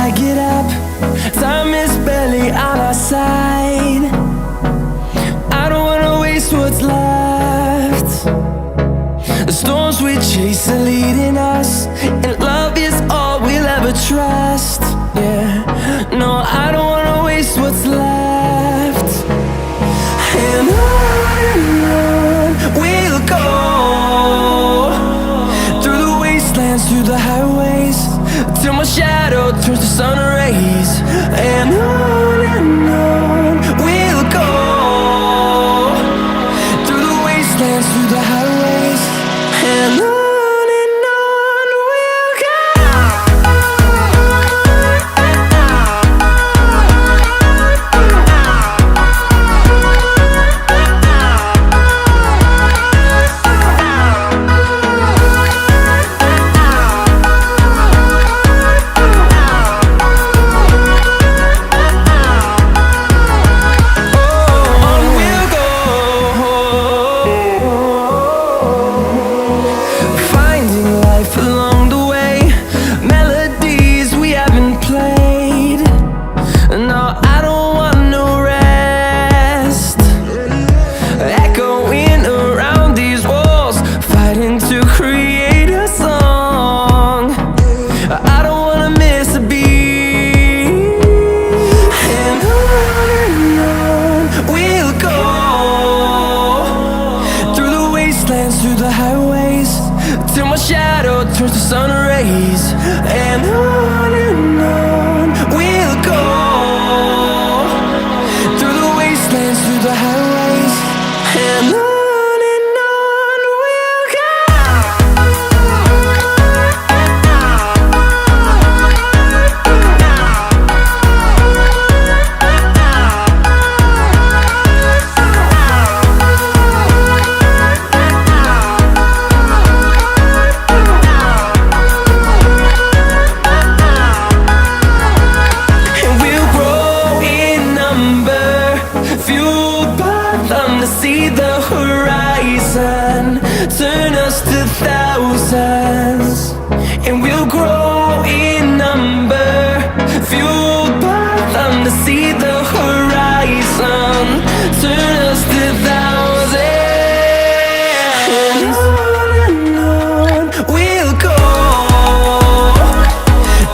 I get up. Time is barely on our side. I don't wanna waste what's left. The storms we chase are leading us, and love is all we'll ever trust. Yeah, no, I don't wanna waste what's left. And on we'll go, through the wastelands, through the highways, till my shadow turns to sun rays. And on we'll go, through the wastelands, through the highways, and on we'll go. Through the highways, till my shadow turns to sun rays. And on we'll go, through the wastelands, through the highways, and on we'll go. See the horizon turn us to thousands, and we'll grow in number, fueled by them to see the horizon turn us to thousands. And on we'll go,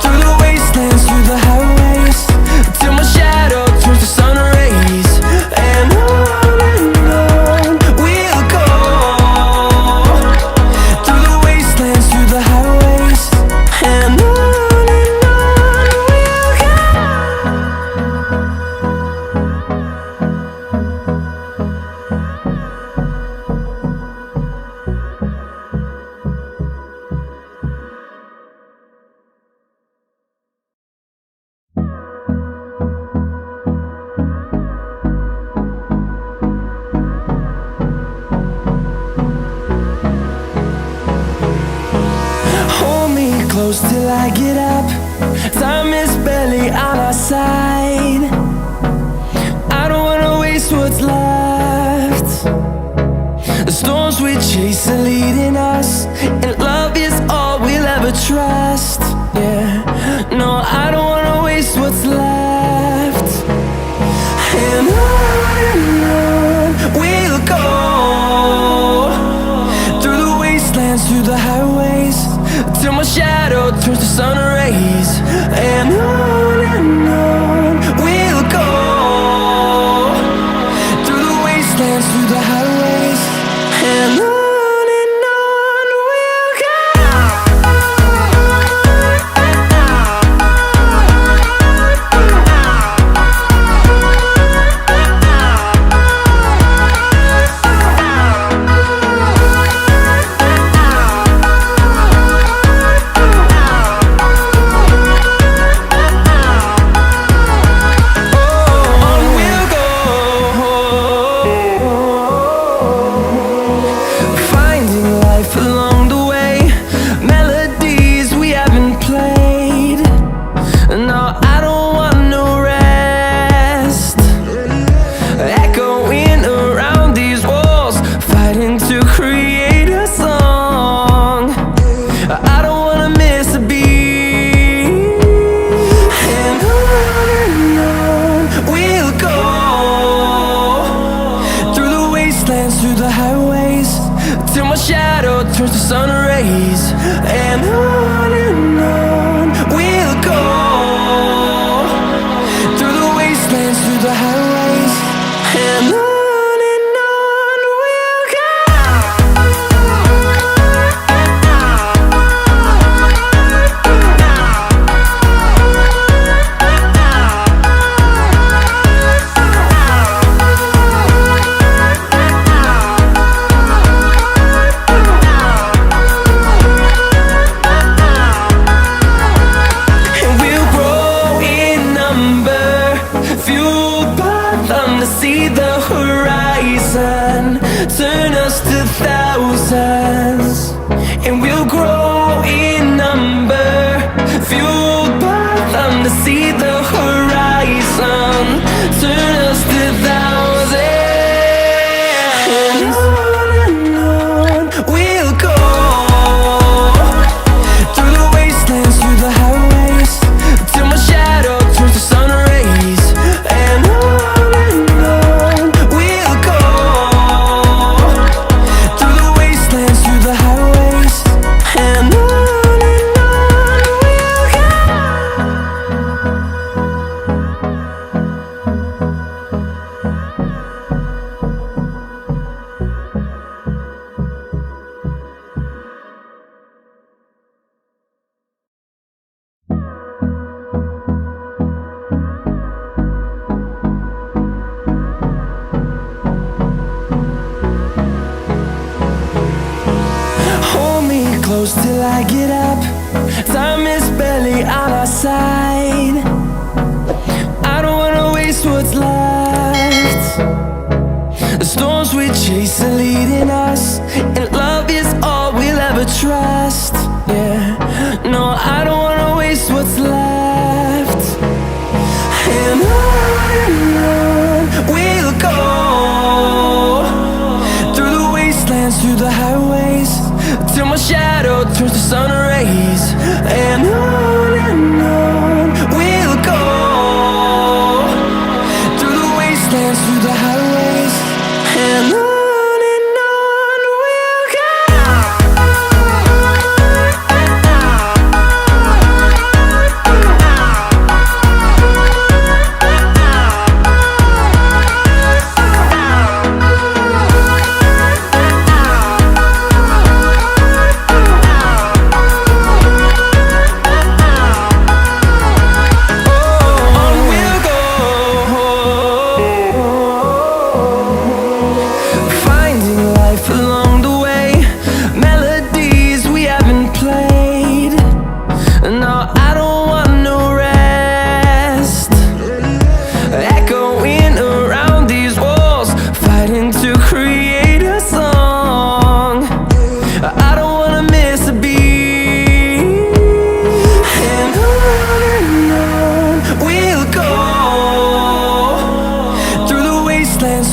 through the wastelands, through the highways, till my shadow turns to sun rays. And close till I get up. Time is barely on our side. I don't wanna waste what's left. The storms we chase are leading us, and love is all we'll ever trust. Yeah, no, I don't wanna waste what's left. And on we'll go, through the wastelands, through the highways, till my shadow turns to sun rays. And on we'll them to see the horizon, turn us to thousands, and we'll grow in number, fueled by them to see the horizon, turn us to thousands, and on we'll go, through the wastelands, through the highways, till my shadow turns to sun rays, and on we'll go, through the wastelands, through the highways, and on we'll go. Hold me close till I get up. Time is barely on our side. I don't wanna waste what's left. The storms we chase are leading us, and love is all we'll ever trust. Yeah, no, I don't wanna waste what's left. And on we'll go, through the wastelands, through the highways, till my shadow turns to sun rays, and on we'll go, through the wastelands, through the highways, and on we'll go.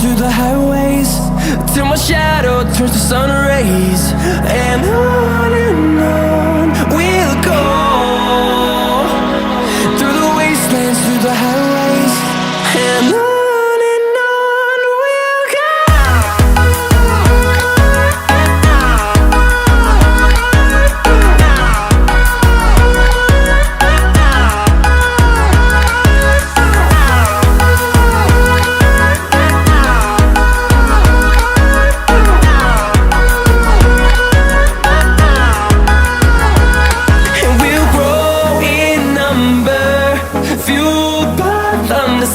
Through the highways, till my shadow turns to sun rays, and on we'll go, through the wastelands, through the highways, and on we'll go.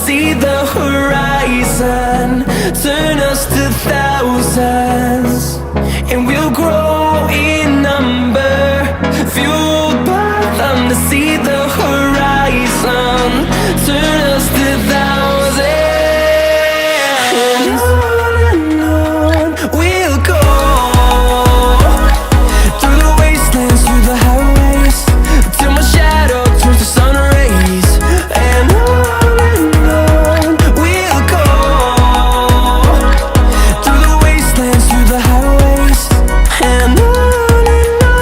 See the horizon, turn us to thousands, and we'll grow in number, fueled by them to see the horizon, turn us to thousands, and on we'll go, through the wastelands, through the highways, till my shadow turns to sun rays, and on we'll go, through the wastelands, through the highways, and on we'll go.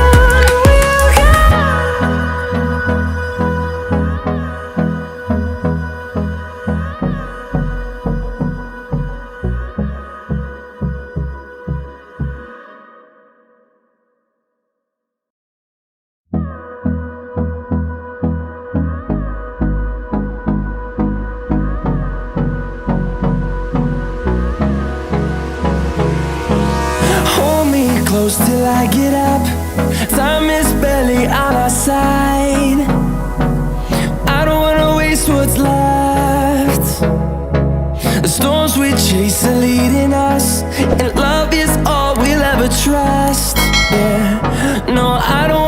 Hold me close till I get up. Time is barely on our side. I don't wanna waste what's left. The storms we chase are leading us, and love is all we'll ever trust. Yeah, no, I don't